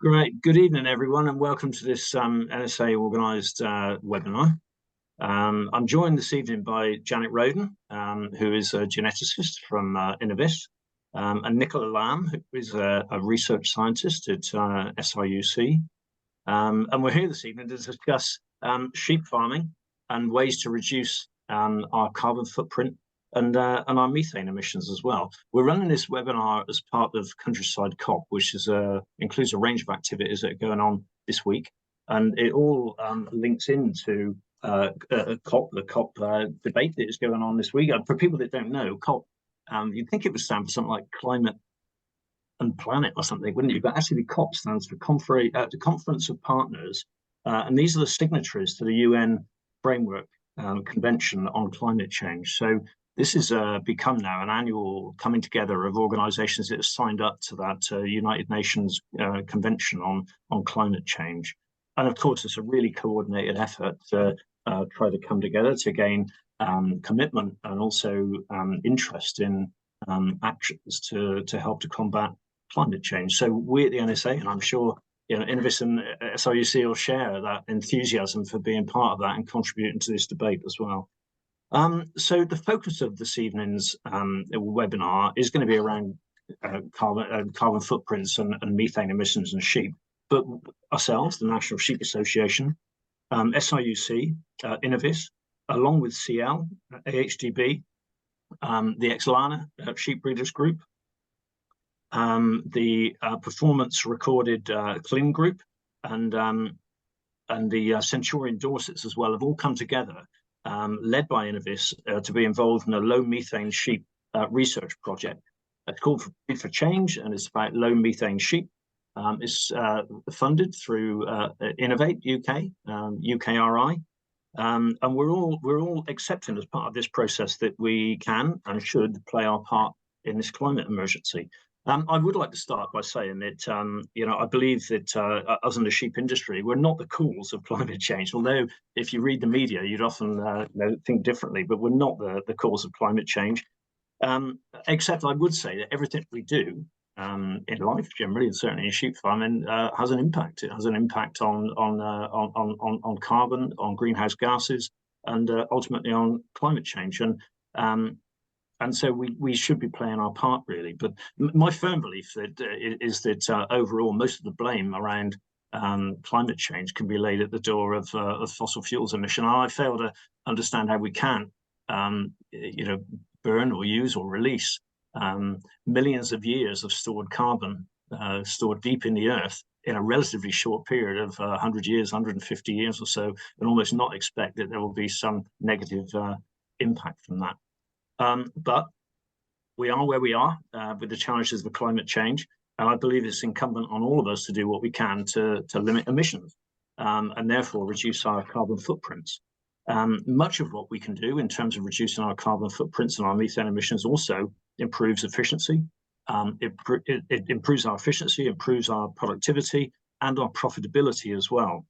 Great. Good evening, everyone, and welcome to this NSA organised webinar. I'm joined this evening by Janet Roden, who is a geneticist from Innovis, and Nicola Lambe, who is a research scientist at SRUC. And we're here this evening to discuss sheep farming and ways to reduce our carbon footprint and our methane emissions as well. We're running this webinar as part of Countryside COP, which is includes a range of activities that are going on this week, and it all links into the COP debate that is going on this week. For people that don't know, COP, you'd think it would stand for something like climate and planet or something, wouldn't you? But actually, the COP stands for the Conference of Partners, and these are the signatories to the UN Framework Convention on Climate Change. So this has become now an annual coming together of organisations that have signed up to that United Nations Convention on Climate Change. And of course, it's a really coordinated effort to try to come together to gain commitment and also interest in actions to help to combat climate change. So we at the NSA, and I'm sure Innovis and SRUC will share that enthusiasm for being part of that and contributing to this debate as well. So the focus of this evening's webinar is going to be around carbon footprints and methane emissions in sheep. But ourselves, the National Sheep Association, SRUC, Innovis, along with CL, AHDB, the Ex-Lana Sheep Breeders Group, the Performance Recorded Clean Group, and the Centurion Dorsets as well have all come together, led by Innovis, to be involved in a low methane sheep research project. It's called Breed for Change, and it's about low methane sheep. It's funded through Innovate UK, UKRI, and we're all accepting as part of this process that we can and should play our part in this climate emergency. I would like to start by saying that, I believe that us in the sheep industry, we're not the cause of climate change. Although if you read the media, you'd often think differently, but we're not the cause of climate change. Except I would say that everything we do in life generally, and certainly in sheep farming, has an impact. It has an impact on carbon, on greenhouse gases, and ultimately on climate change. And so we should be playing our part, really. But my firm belief is that overall, most of the blame around climate change can be laid at the door of fossil fuels emission. I fail to understand how we can, burn or use or release millions of years of stored carbon stored deep in the earth in a relatively short period of 100 years, 150 years or so, and almost not expect that there will be some negative impact from that. But we are where we are with the challenges of climate change, and I believe it's incumbent on all of us to do what we can to limit emissions and therefore reduce our carbon footprints. Much of what we can do in terms of reducing our carbon footprints and our methane emissions also improves efficiency. It improves our efficiency, improves our productivity and our profitability as well.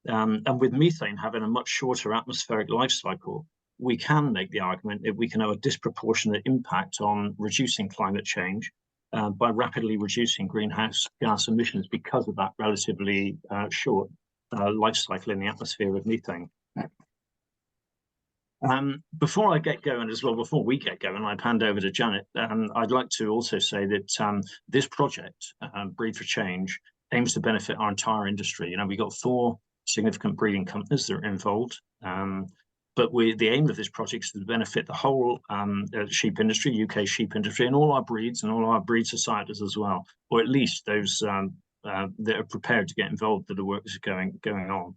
And with methane having a much shorter atmospheric life cycle, we can make the argument that we can have a disproportionate impact on reducing climate change by rapidly reducing greenhouse gas emissions because of that relatively short life cycle in the atmosphere of methane. Before I get going as well, before we get going, I'd hand over to Janet. I'd like to also say that this project, Breed for Change, aims to benefit our entire industry. We've got 4 significant breeding companies that are involved. But the aim of this project is to benefit the whole sheep industry, UK sheep industry, and all our breeds and all our breed societies as well, or at least those that are prepared to get involved with the work that's going on.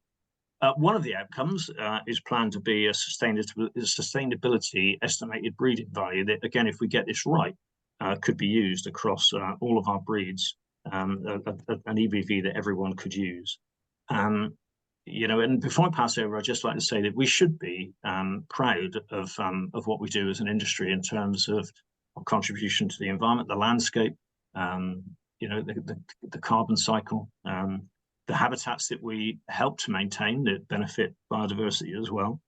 One of the outcomes is planned to be a sustainability estimated breeding value that, again, if we get this right, could be used across all of our breeds, an EBV that everyone could use. And before I pass over, I'd just like to say that we should be proud of what we do as an industry in terms of our contribution to the environment, the landscape, the carbon cycle, the habitats that we help to maintain that benefit biodiversity as well.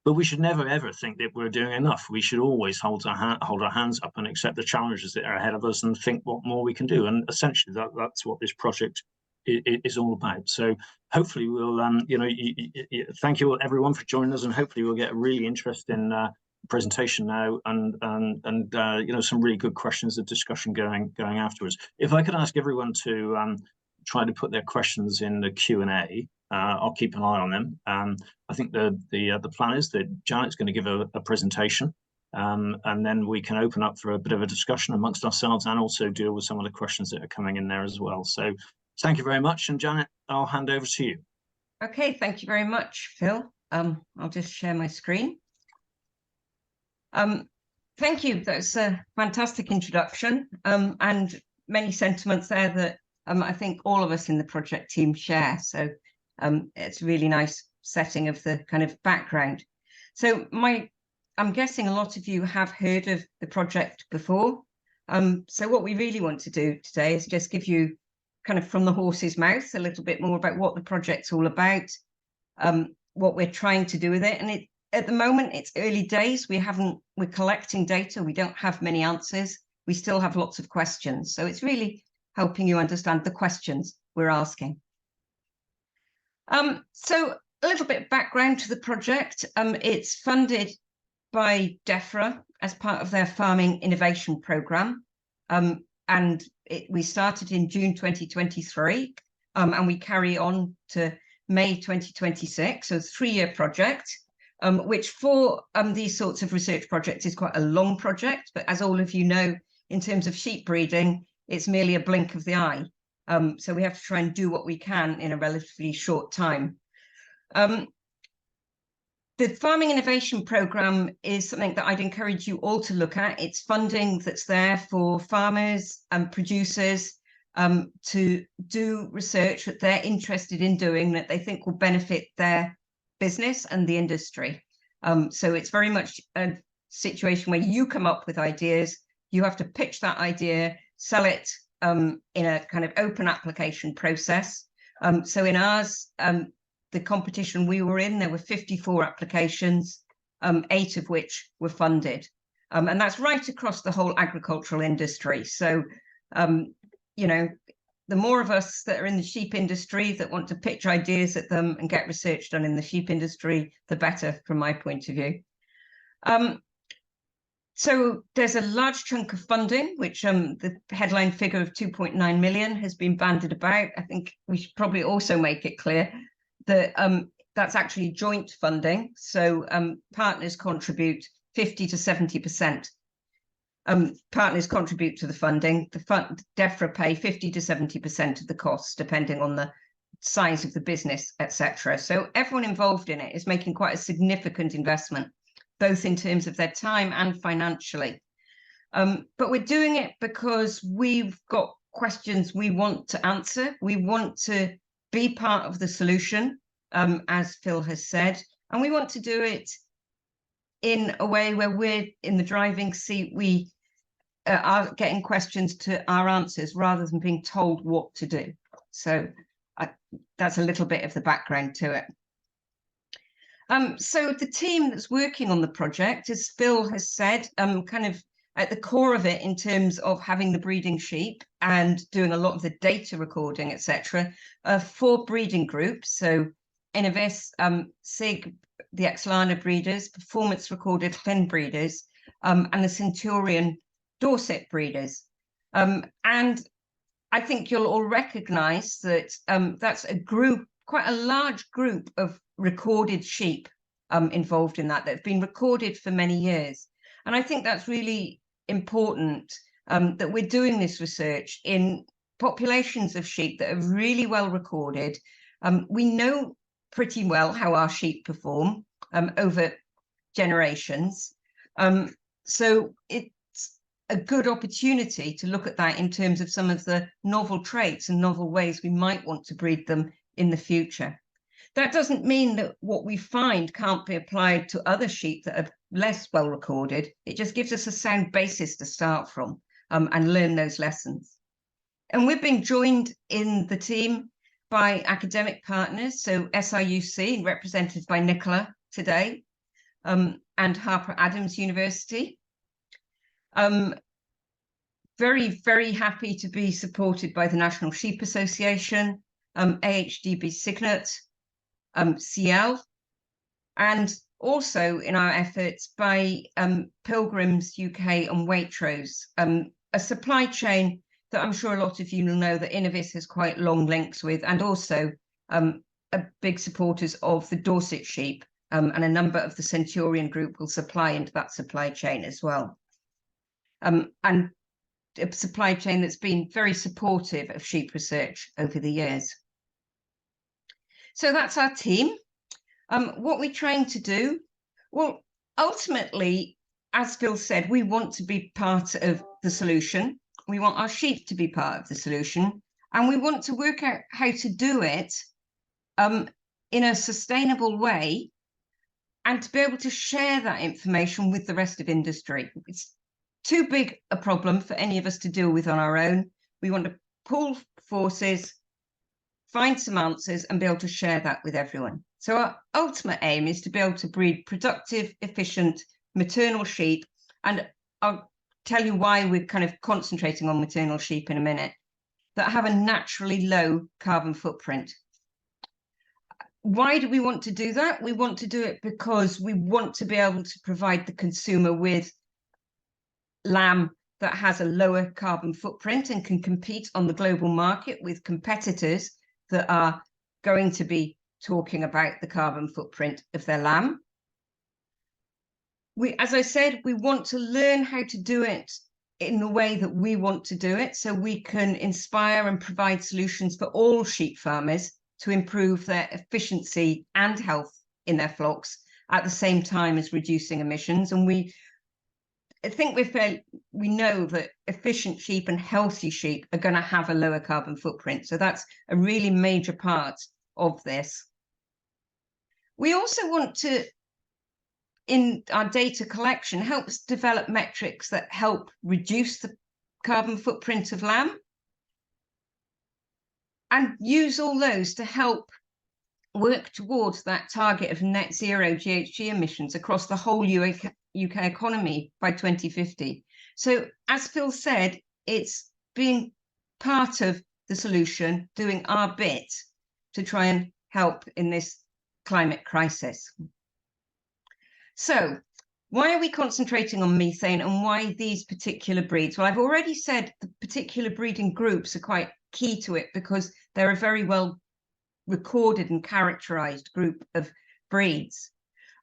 But we should never ever think that we're doing enough. We should always hold our hands up and accept the challenges that are ahead of us and think what more we can do. And essentially, that's what this project is all about. So hopefully, we'll thank you everyone for joining us, and hopefully we'll get a really interesting presentation now and some really good questions of discussion going afterwards. If I could ask everyone to try to put their questions in the Q&A. I'll keep an eye on them. I think the plan is that Janet's going to give a presentation, and then we can open up for a bit of a discussion amongst ourselves and also deal with some of the questions that are coming in there as well. So thank you very much. And Janet, I'll hand over to you. Okay, thank you very much, Phil. I'll just share my screen. Thank you. That's a fantastic introduction, and many sentiments there that I think all of us in the project team share. So it's a really nice setting of the kind of background. So I'm guessing a lot of you have heard of the project before. So what we really want to do today is just give you kind of from the horse's mouth a little bit more about what the project's all about, what we're trying to do with it. And at the moment, it's early days. We're collecting data. We don't have many answers. We still have lots of questions. So it's really helping you understand the questions we're asking. So a little bit of background to the project. It's funded by DEFRA as part of their Farming Innovation Programme. And we started in June 2023, and we carry on to May 2026. So it's a 3-year project, which for these sorts of research projects is quite a long project. But as all of you know, in terms of sheep breeding, it's merely a blink of the eye. So we have to try and do what we can in a relatively short time. The Farming Innovation Programme is something that I'd encourage you all to look at. It's funding that's there for farmers and producers to do research that they're interested in doing that they think will benefit their business and the industry. So it's very much a situation where you come up with ideas, you have to pitch that idea, sell it in a kind of open application process. So in ours, the competition we were in, there were 54 applications, 8 of which were funded. And that's right across the whole agricultural industry. So, the more of us that are in the sheep industry that want to pitch ideas at them and get research done in the sheep industry, the better from my point of view. So there's a large chunk of funding, which the headline figure of 2.9 million has been bandied about. I think we should probably also make it clear that that's actually joint funding. So partners contribute 50 to 70%. Partners contribute to the funding. The DEFRA pay 50 to 70% of the costs, depending on the size of the business, etc. So everyone involved in it is making quite a significant investment, both in terms of their time and financially. But we're doing it because we've got questions we want to answer. We want to be part of the solution, as Phil has said, and we want to do it in a way where we're in the driving seat. We are getting questions to our answers rather than being told what to do. So that's a little bit of the background to it. So the team that's working on the project, as Phil has said, kind of at the core of it in terms of having the breeding sheep and doing a lot of the data recording, etc., 4 breeding groups. So Innovis, SIG, the Exlana breeders, performance recorded hen breeders, and the Centurion Dorset breeders. And I think you'll all recognise that that's a group, quite a large group of recorded sheep involved in that have been recorded for many years. And I think that's really important that we're doing this research in populations of sheep that are really well recorded. We know pretty well how our sheep perform over generations. So it's a good opportunity to look at that in terms of some of the novel traits and novel ways we might want to breed them in the future. That doesn't mean that what we find can't be applied to other sheep that are less well recorded. It just gives us a sound basis to start from and learn those lessons. And we've been joined in the team by academic partners, so SRUC, represented by Nicola today, and Harper Adams University. Very, very happy to be supported by the National Sheep Association, AHDB Signet, CL, and also in our efforts by Pilgrims UK and Waitrose, a supply chain that I'm sure a lot of you will know that Innovis has quite long links with, and also big supporters of the Dorset sheep, and a number of the Centurion group will supply into that supply chain as well. And a supply chain that's been very supportive of sheep research over the years. So that's our team. What we're trying to do, well, ultimately, as Phil said, we want to be part of the solution. We want our sheep to be part of the solution, and we want to work out how to do it in a sustainable way, and to be able to share that information with the rest of industry. It's too big a problem for any of us to deal with on our own. We want to pool forces, find some answers, and be able to share that with everyone. So our ultimate aim is to be able to breed productive, efficient maternal sheep. And I'll tell you why we're kind of concentrating on maternal sheep in a minute, that have a naturally low carbon footprint. Why do we want to do that? We want to do it because we want to be able to provide the consumer with lamb that has a lower carbon footprint and can compete on the global market with competitors that are going to be talking about the carbon footprint of their lamb. As I said, we want to learn how to do it in the way that we want to do it, so we can inspire and provide solutions for all sheep farmers to improve their efficiency and health in their flocks at the same time as reducing emissions. And I think we know that efficient sheep and healthy sheep are going to have a lower carbon footprint. So that's a really major part of this. We also want to, in our data collection, help us develop metrics that help reduce the carbon footprint of lamb, and use all those to help work towards that target of net zero GHG emissions across the whole UK economy by 2050. So as Phil said, it's being part of the solution, doing our bit to try and help in this climate crisis. So why are we concentrating on methane, and why these particular breeds? Well, I've already said the particular breeding groups are quite key to it because they're a very well recorded and characterized group of breeds.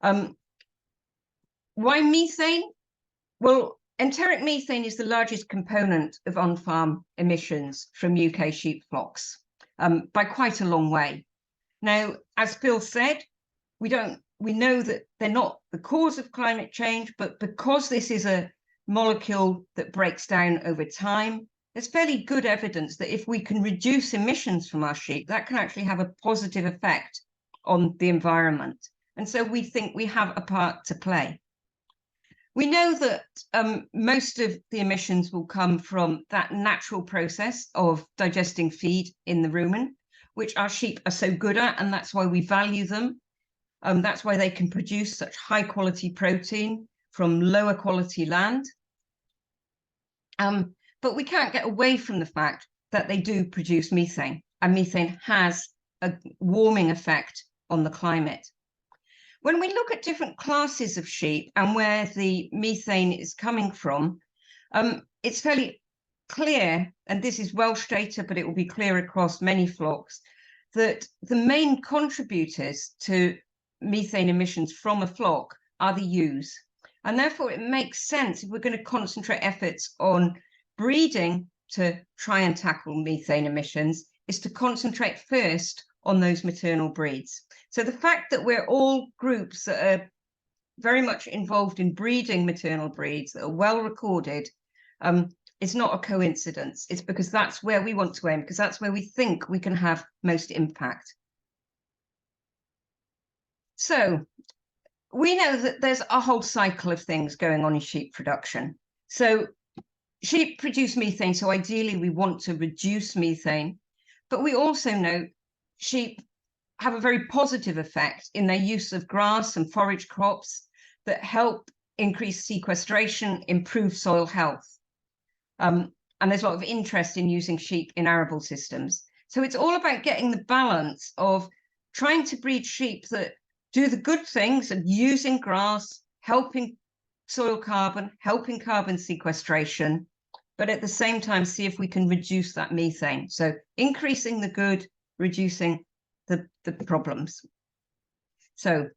Why methane? Well, enteric methane is the largest component of on-farm emissions from UK sheep flocks, by quite a long way. Now, as Phil said, we know that they're not the cause of climate change, but because this is a molecule that breaks down over time, there's fairly good evidence that if we can reduce emissions from our sheep, that can actually have a positive effect on the environment. And so we think we have a part to play. We know that most of the emissions will come from that natural process of digesting feed in the rumen, which our sheep are so good at, and that's why we value them. That's why they can produce such high quality protein from lower quality land. But we can't get away from the fact that they do produce methane, and methane has a warming effect on the climate. When we look at different classes of sheep and where the methane is coming from, it's fairly clear, and this is Welsh data, but it will be clear across many flocks, that the main contributors to methane emissions from a flock are the ewes. And therefore it makes sense, if we're going to concentrate efforts on breeding to try and tackle methane emissions, is to concentrate first on those maternal breeds. So the fact that we're all groups that are very much involved in breeding maternal breeds that are well recorded, it's not a coincidence. It's because that's where we want to aim, because that's where we think we can have most impact. So we know that there's a whole cycle of things going on in sheep production. So sheep produce methane, so ideally we want to reduce methane, but we also know sheep have a very positive effect in their use of grass and forage crops. that help increase sequestration, improve soil health. And there's a lot of interest in using sheep in arable systems. So it's all about getting the balance of trying to breed sheep that do the good things and using grass, helping soil carbon, helping carbon sequestration, but at the same time, see if we can reduce that methane. So increasing the good, reducing the problems. So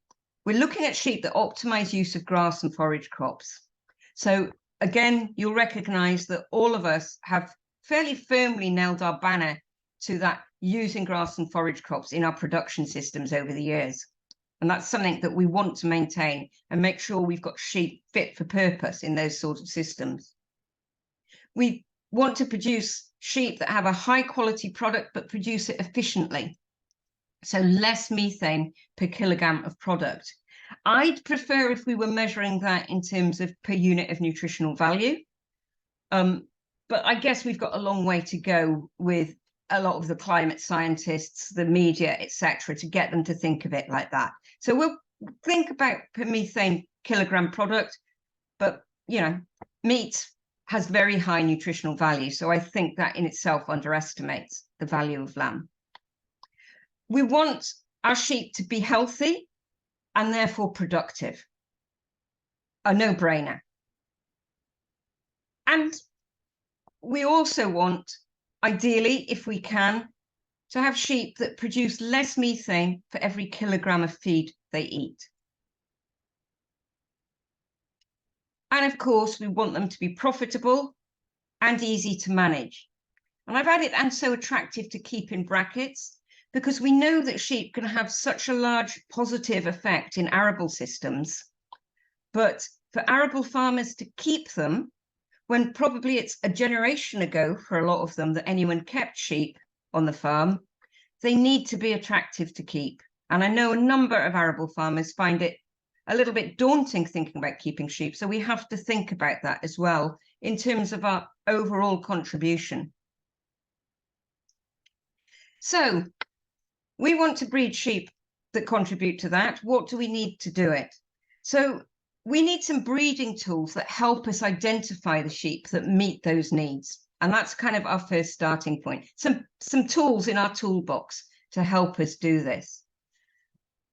we're looking at sheep that optimize use of grass and forage crops. So again, you'll recognize that all of us have fairly firmly nailed our banner to that using grass and forage crops in our production systems over the years. And that's something that we want to maintain and make sure we've got sheep fit for purpose in those sorts of systems. We want to produce sheep that have a high quality product, but produce it efficiently. So less methane per kilogram of product. I'd prefer if we were measuring that in terms of per unit of nutritional value. But I guess we've got a long way to go with a lot of the climate scientists, the media, etc., to get them to think of it like that. So we'll think about per methane kilogram product, but meat has very high nutritional value. So I think that in itself underestimates the value of lamb. We want our sheep to be healthy and therefore productive. A no-brainer. And we also want, ideally, if we can, to have sheep that produce less methane for every kilogram of feed they eat. And of course, we want them to be profitable and easy to manage. And I've added and so attractive to keep in brackets, because we know that sheep can have such a large positive effect in arable systems. But for arable farmers to keep them, when probably it's a generation ago for a lot of them that anyone kept sheep on the farm, they need to be attractive to keep. And I know a number of arable farmers find it a little bit daunting thinking about keeping sheep. So we have to think about that as well in terms of our overall contribution. So we want to breed sheep that contribute to that. What do we need to do it? So we need some breeding tools that help us identify the sheep that meet those needs. And that's kind of our first starting point. Some tools in our toolbox to help us do this.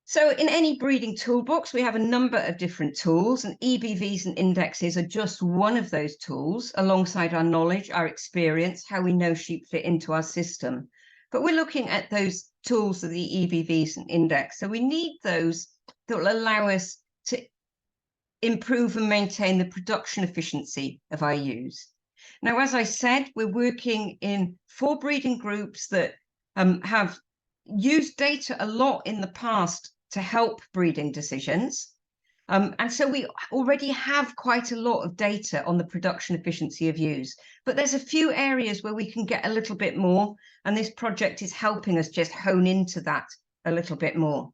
So in any breeding toolbox, we have a number of different tools, and EBVs and indexes are just one of those tools, alongside our knowledge, our experience, how we know sheep fit into our system. But we're looking at those tools of the EBVs and index. So we need those that will allow us to improve and maintain the production efficiency of our ewes. Now, as I said, we're working in 4 breeding groups that have used data a lot in the past to help breeding decisions. And so we already have quite a lot of data on the production efficiency of ewes, but there's a few areas where we can get a little bit more, and this project is helping us just hone into that a little bit more.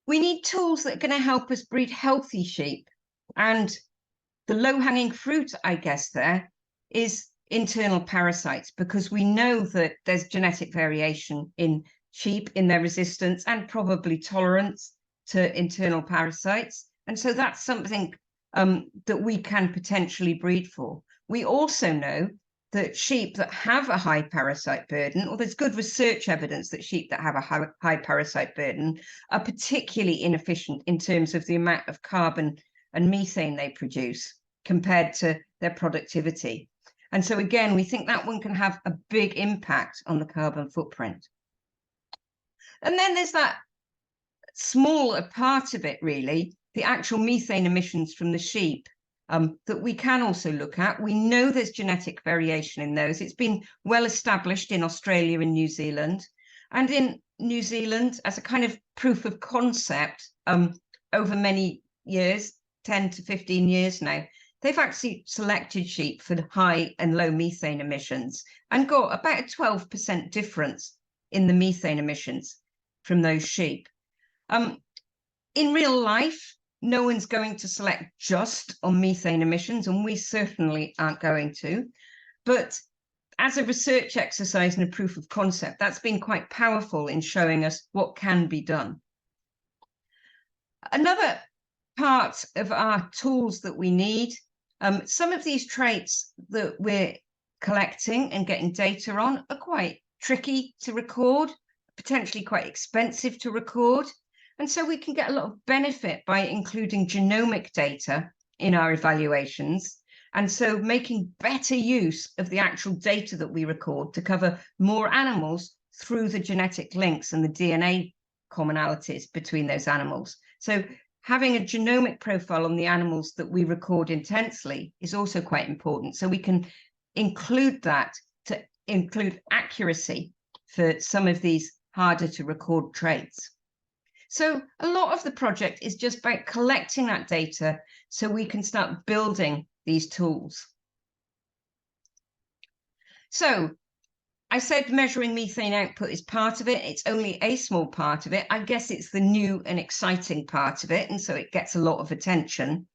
We need tools that are going to help us breed healthy sheep, and the low-hanging fruit, I guess, there is internal parasites, because we know that there's genetic variation in sheep in their resistance and probably tolerance to internal parasites. And so that's something that we can potentially breed for. We also know that sheep that have a high parasite burden, or there's good research evidence that sheep that have a high parasite burden are particularly inefficient in terms of the amount of carbon and methane they produce compared to their productivity. And so again, we think that one can have a big impact on the carbon footprint. And then there's that smaller part of it, really, the actual methane emissions from the sheep that we can also look at. We know there's genetic variation in those. It's been well established in Australia and New Zealand. And in New Zealand, as a kind of proof of concept, over many years, 10 to 15 years now, they've actually selected sheep for the high and low methane emissions and got about a 12% difference in the methane emissions from those sheep. In real life, no one's going to select just on methane emissions, and we certainly aren't going to. But as a research exercise and a proof of concept, that's been quite powerful in showing us what can be done. Another part of our tools that we need, some of these traits that we're collecting and getting data on are quite tricky to record, potentially quite expensive to record. And so we can get a lot of benefit by including genomic data in our evaluations. And so making better use of the actual data that we record to cover more animals through the genetic links and the DNA commonalities between those animals. So having a genomic profile on the animals that we record intensely is also quite important. So we can include that to include accuracy for some of these harder to record traits. So a lot of the project is just about collecting that data so we can start building these tools. So I said measuring methane output is part of it. It's only a small part of it. I guess it's the new and exciting part of it, and so it gets a lot of attention.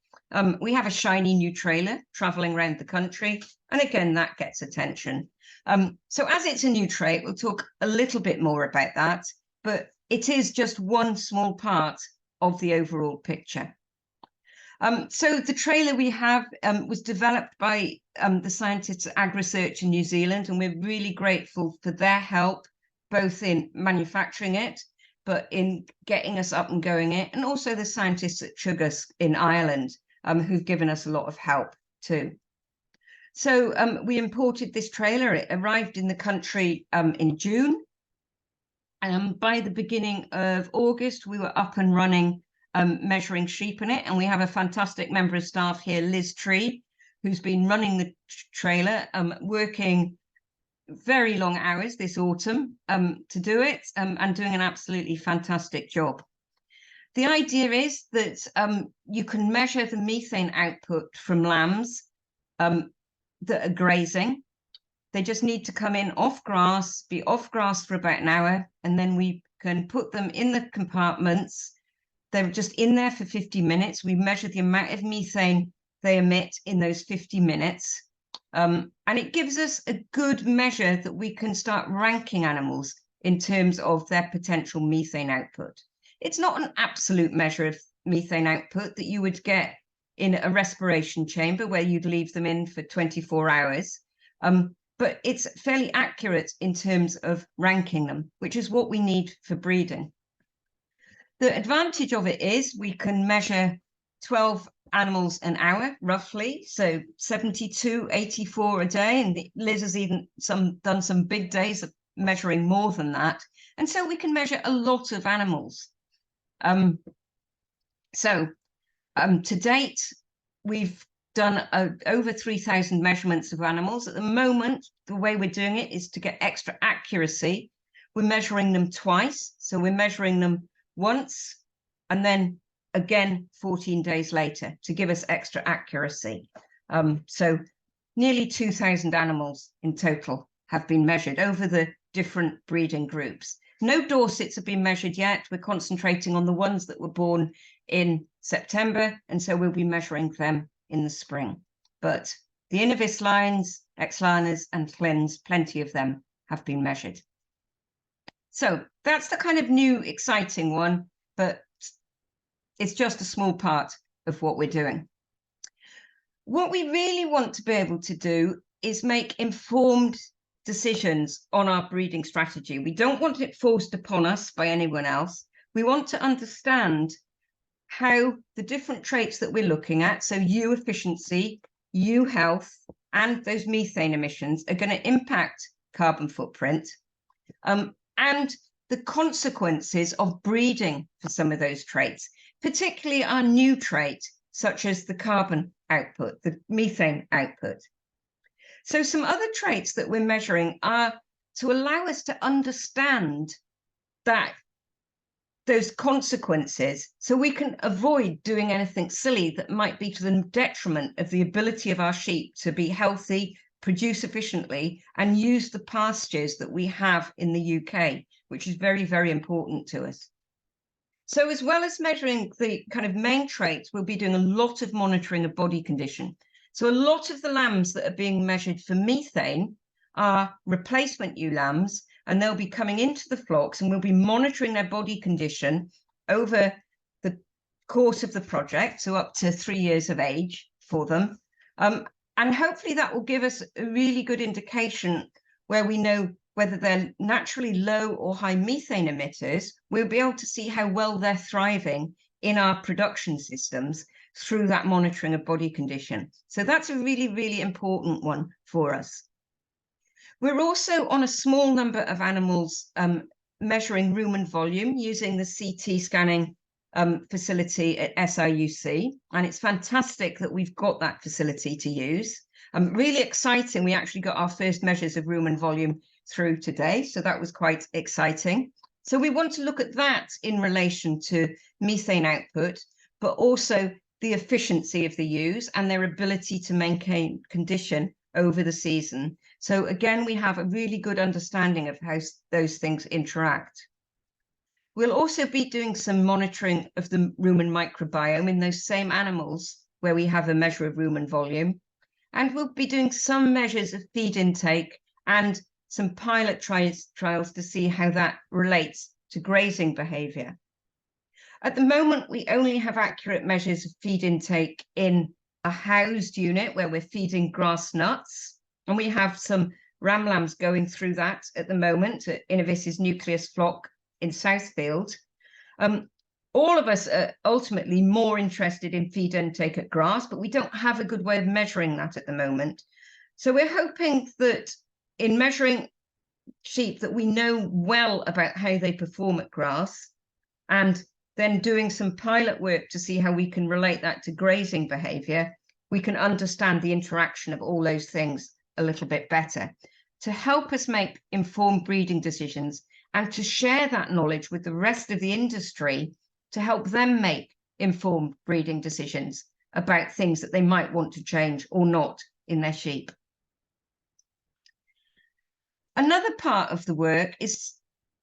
We have a shiny new trailer traveling around the country, and again, that gets attention. So as it's a new trait, we'll talk a little bit more about that, but it is just one small part of the overall picture. So the trailer we have was developed by the scientists at AgResearch in New Zealand, and we're really grateful for their help, both in manufacturing it, but in getting us up and going it, and also the scientists at CH4nge in Ireland, who've given us a lot of help too. So we imported this trailer. It arrived in the country in June. By the beginning of August, we were up and running, measuring sheep in it. And we have a fantastic member of staff here, Liz Tree, who's been running the trailer, working very long hours this autumn to do it, and doing an absolutely fantastic job. The idea is that you can measure the methane output from lambs that are grazing. They just need to come in off grass, be off grass for about an hour, and then we can put them in the compartments. They're just in there for 50 minutes. We measure the amount of methane they emit in those 50 minutes. And it gives us a good measure that we can start ranking animals in terms of their potential methane output. It's not an absolute measure of methane output that you would get in a respiration chamber where you'd leave them in for 24 hours. But it's fairly accurate in terms of ranking them, which is what we need for breeding. The advantage of it is we can measure 12 animals an hour, roughly, so 72, 84 a day, and Liz has even done some big days of measuring more than that, and so we can measure a lot of animals. To date, we've done over 3,000 measurements of animals. At the moment, the way we're doing it is to get extra accuracy. We're measuring them twice. So we're measuring them once and then again 14 days later to give us extra accuracy. So nearly 2,000 animals in total have been measured over the different breeding groups. No Dorsets have been measured yet. We're concentrating on the ones that were born in September, and so we'll be measuring them in the spring. But the Innovis lines, X-liners and Clins, plenty of them have been measured. So that's the kind of new exciting one, but it's just a small part of what we're doing. What we really want to be able to do is make informed decisions on our breeding strategy. We don't want it forced upon us by anyone else. We want to understand how the different traits that we're looking at, so ewe efficiency, ewe health, and those methane emissions are going to impact carbon footprint, and the consequences of breeding for some of those traits, particularly our new trait, such as the carbon output, the methane output. So some other traits that we're measuring are to allow us to understand that those consequences so we can avoid doing anything silly that might be to the detriment of the ability of our sheep to be healthy, produce efficiently, and use the pastures that we have in the UK, which is very, very important to us. So as well as measuring the kind of main traits, we'll be doing a lot of monitoring of body condition. So a lot of the lambs that are being measured for methane are replacement ewe lambs, and they'll be coming into the flocks, and we'll be monitoring their body condition over the course of the project, so up to 3 years of age for them. And hopefully that will give us a really good indication where we know whether they're naturally low or high methane emitters. We'll be able to see how well they're thriving in our production systems through that monitoring of body condition. So that's a really, really important one for us. We're also on a small number of animals measuring rumen volume using the CT scanning facility at SRUC, and it's fantastic that we've got that facility to use. Really exciting. We actually got our first measures of rumen volume through today, so that was quite exciting. So we want to look at that in relation to methane output, but also the efficiency of the ewes and their ability to maintain condition over the season. So again, we have a really good understanding of how those things interact. We'll also be doing some monitoring of the rumen microbiome in those same animals where we have a measure of rumen volume. And we'll be doing some measures of feed intake and some pilot trials to see how that relates to grazing behavior. At the moment, we only have accurate measures of feed intake in a housed unit where we're feeding grass nuts. And we have some ram lambs going through that at the moment at Innovis's nucleus flock in Southfield. All of us are ultimately more interested in feed intake at grass, but we don't have a good way of measuring that at the moment. So we're hoping that in measuring sheep that we know well about how they perform at grass, and then doing some pilot work to see how we can relate that to grazing behavior, we can understand the interaction of all those things a little bit better to help us make informed breeding decisions and to share that knowledge with the rest of the industry to help them make informed breeding decisions about things that they might want to change or not in their sheep. Another part of the work is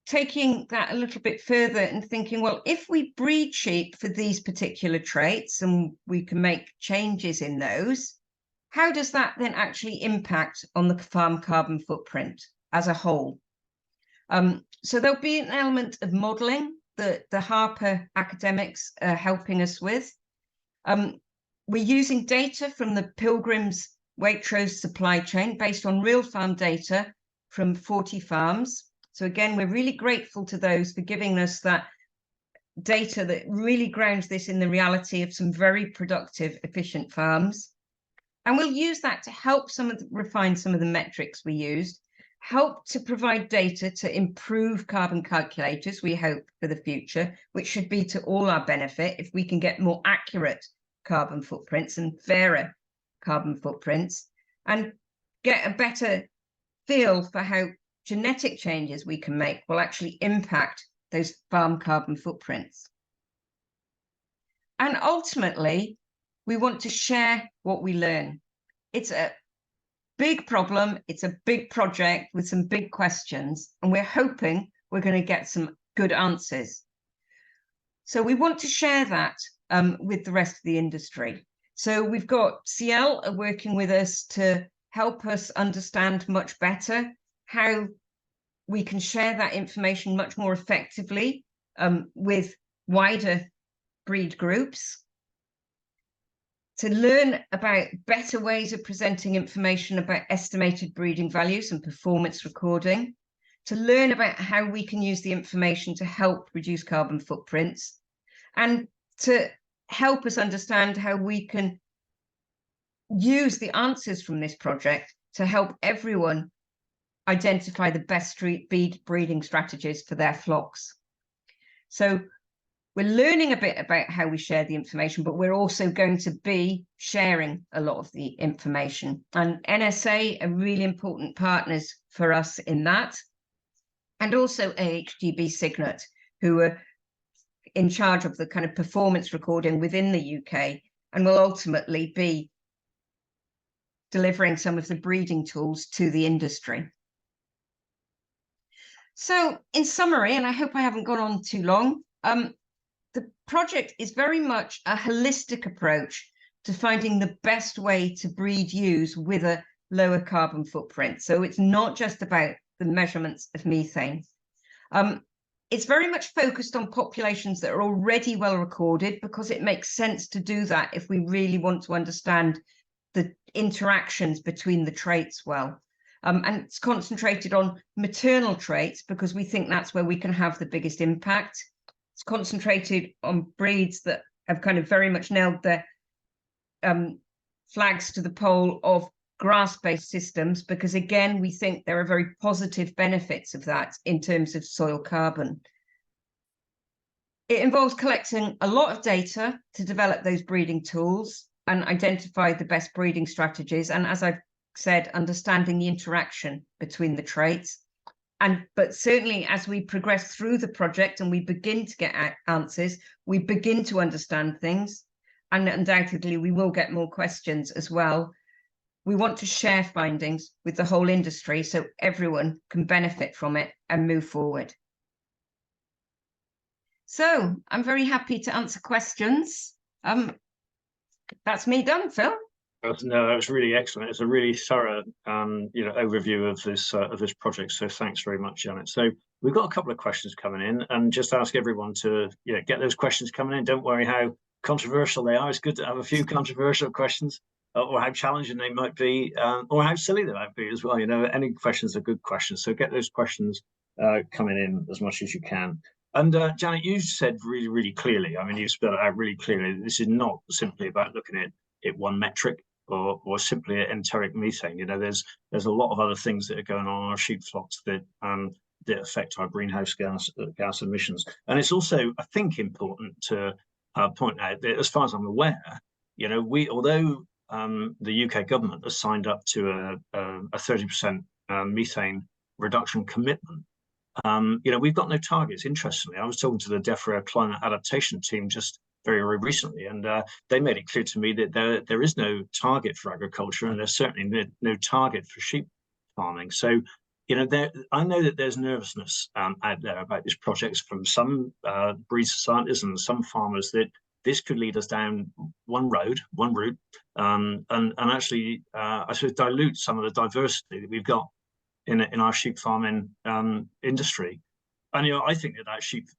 taking that a little bit further and thinking, well, if we breed sheep for these particular traits and we can make changes in those, how does that then actually impact on the farm carbon footprint as a whole? So there'll be an element of modelling that the Harper academics are helping us with. We're using data from the Pilgrim's Waitrose supply chain based on real farm data from 40 farms. So again, we're really grateful to those for giving us that data that really grounds this in the reality of some very productive, efficient farms. And we'll use that to help refine some of the metrics we used, help to provide data to improve carbon calculators, we hope, for the future, which should be to all our benefit if we can get more accurate carbon footprints and fairer carbon footprints, and get a better feel for how genetic changes we can make will actually impact those farm carbon footprints. And ultimately, we want to share what we learn. It's a big problem. It's a big project with some big questions, and we're hoping we're going to get some good answers. So we want to share that with the rest of the industry. So we've got CL are working with us to help us understand much better how we can share that information much more effectively with wider breed groups, to learn about better ways of presenting information about estimated breeding values and performance recording, to learn about how we can use the information to help reduce carbon footprints, and to help us understand how we can use the answers from this project to help everyone identify the best breeding strategies for their flocks. So we're learning a bit about how we share the information, but we're also going to be sharing a lot of the information. And NSA are really important partners for us in that. And also AHGB Signet, who are in charge of the kind of performance recording within the UK and will ultimately be delivering some of the breeding tools to the industry. So in summary, and I hope I haven't gone on too long, the project is very much a holistic approach to finding the best way to breed ewes with a lower carbon footprint. So it's not just about the measurements of methane. it's very much focused on populations that are already well recorded, because it makes sense to do that if we really want to understand the interactions between the traits well. And it's concentrated on maternal traits because we think that's where we can have the biggest impact. It's concentrated on breeds that have kind of very much nailed their flags to the pole of grass-based systems, because again, we think there are very positive benefits of that in terms of soil carbon. It involves collecting a lot of data to develop those breeding tools and identify the best breeding strategies. And as I've said, understanding the interaction between the traits. But certainly as we progress through the project and we begin to get answers, we begin to understand things, and undoubtedly we will get more questions as well. We want to share findings with the whole industry so everyone can benefit from it and move forward. So I'm very happy to answer questions. That's me done, Phil. No, that was really excellent. It's a really thorough, overview of this project. So thanks very much, Janet. So we've got a couple of questions coming in, and just ask everyone to get those questions coming in. Don't worry how controversial they are. It's good to have a few controversial questions, or how challenging they might be, or how silly they might be as well. Any questions are good questions. So get those questions coming in as much as you can. And Janet, you said really, really clearly, I mean, you spelled it out really clearly, this is not simply about looking at one metric or simply at enteric methane. There's a lot of other things that are going on in our sheep flocks that affect our greenhouse gas emissions. And it's also, I think, important to point out that, as far as I'm aware, although the UK government has signed up to a 30% methane reduction commitment, we've got no targets. Interestingly, I was talking to the DEFRA climate adaptation team just very, very recently, and they made it clear to me that there is no target for agriculture, and there's certainly no target for sheep farming. So, I know that there's nervousness out there about these projects from some breed societies and some farmers that this could lead us down one route, and actually, I suppose, dilute some of the diversity that we've got in our sheep farming industry. And I think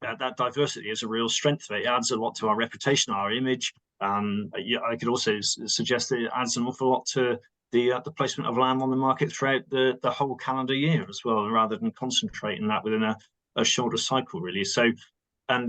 that diversity is a real strength of it. It adds a lot to our reputation, our image. I could also suggest that it adds an awful lot to the placement of lamb on the market throughout the whole calendar year as well, rather than concentrating that within a shorter cycle, really. So, and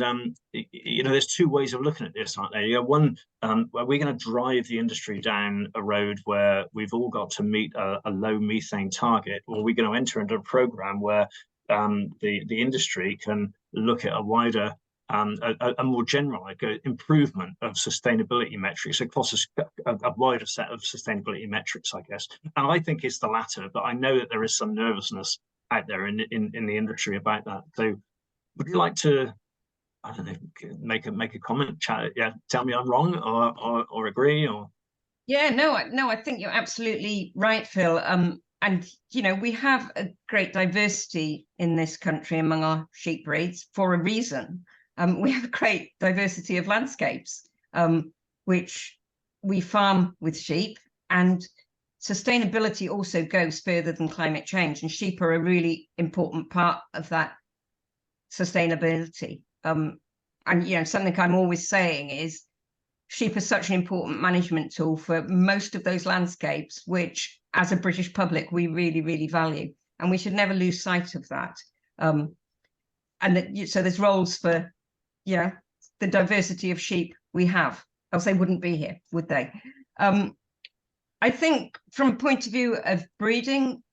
there's two ways of looking at this, aren't there? One, we're going to drive the industry down a road where we've all got to meet a low methane target, or we're going to enter into a program where the industry can look at a wider, a more general improvement of sustainability metrics across a wider set of sustainability metrics, I guess. And I think it's the latter, but I know that there is some nervousness out there in the industry about that. So would you like to, I don't know, make a comment, chat? Yeah, tell me I'm wrong, or agree, or? Yeah, no, I think you're absolutely right, Phil. And we have a great diversity in this country among our sheep breeds for a reason. We have a great diversity of landscapes, which we farm with sheep, and sustainability also goes further than climate change, and sheep are a really important part of that sustainability. And something I'm always saying is sheep are such an important management tool for most of those landscapes, which as a British public, we really, really value. And we should never lose sight of that. So there's roles for, the diversity of sheep we have, else they wouldn't be here, would they? I think from a point of view of breeding,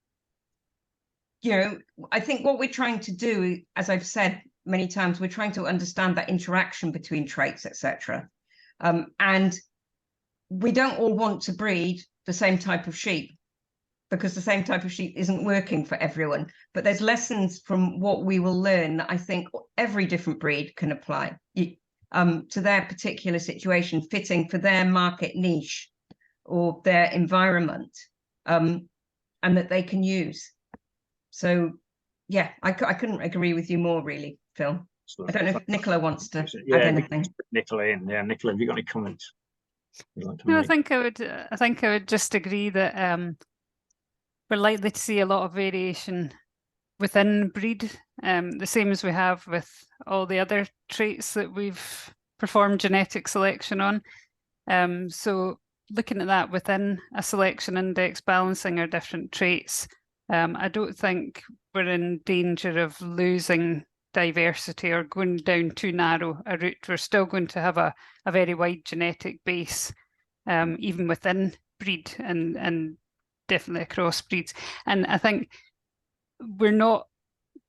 I think what we're trying to do, as I've said many times, we're trying to understand that interaction between traits, etc. And we don't all want to breed the same type of sheep, because the same type of sheep isn't working for everyone. But there's lessons from what we will learn that I think every different breed can apply to their particular situation, fitting for their market niche or their environment, and that they can use. So, yeah, I couldn't agree with you more, really, Phil. I don't know if Nicola wants to add anything. Nicola, Nicola, have you got any comments? No, I think I would just agree that we're likely to see a lot of variation within breed the same as we have with all the other traits that we've performed genetic selection on. So looking at that within a selection index, balancing our different traits, I don't think we're in danger of losing diversity or going down too narrow a route. We're still going to have a very wide genetic base, even within breed and definitely across breeds. And I think we're not,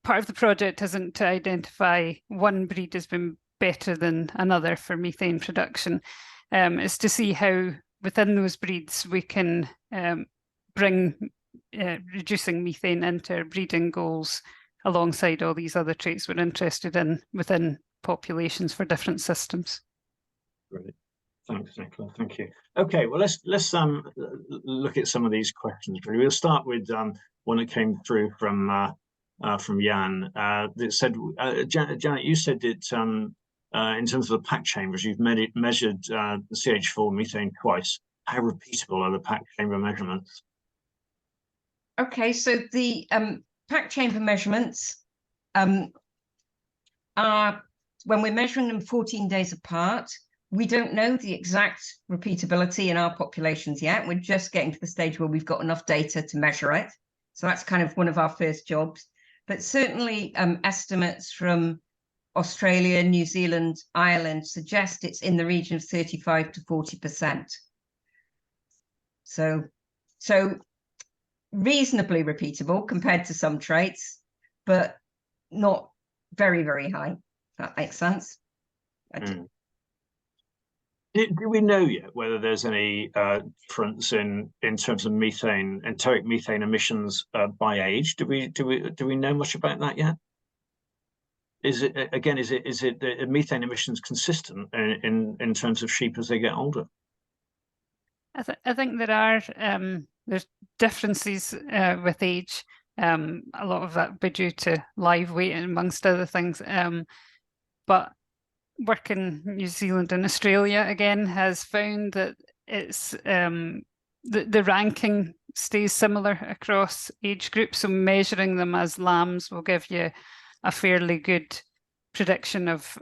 part of the project isn't to identify one breed as being better than another for methane production. It's to see how within those breeds we can bring reducing methane into our breeding goals alongside all these other traits we're interested in within populations for different systems. Great. Thanks, Nicola. Thank you. Okay, well, let's look at some of these questions. We'll start with one that came through from Jan. That said, Janet, you said that in terms of the pack chambers, you've measured the CH4 methane twice. How repeatable are the pack chamber measurements? Okay, so the pack chamber measurements are, when we're measuring them 14 days apart, we don't know the exact repeatability in our populations yet. We're just getting to the stage where we've got enough data to measure it. So that's kind of one of our first jobs. But certainly estimates from Australia, New Zealand, Ireland suggest it's in the region of 35 to 40%. So reasonably repeatable compared to some traits, but not very, very high. That makes sense. Do we know yet whether there's any difference in terms of methane, enteric methane emissions by age? Do we know much about that yet? Is it again? Is it the methane emissions consistent in terms of sheep as they get older? I think there are there's differences with age. A lot of that would be due to live weight amongst other things. But work in New Zealand and Australia again has found that it's the ranking stays similar across age groups. So measuring them as lambs will give you a fairly good prediction of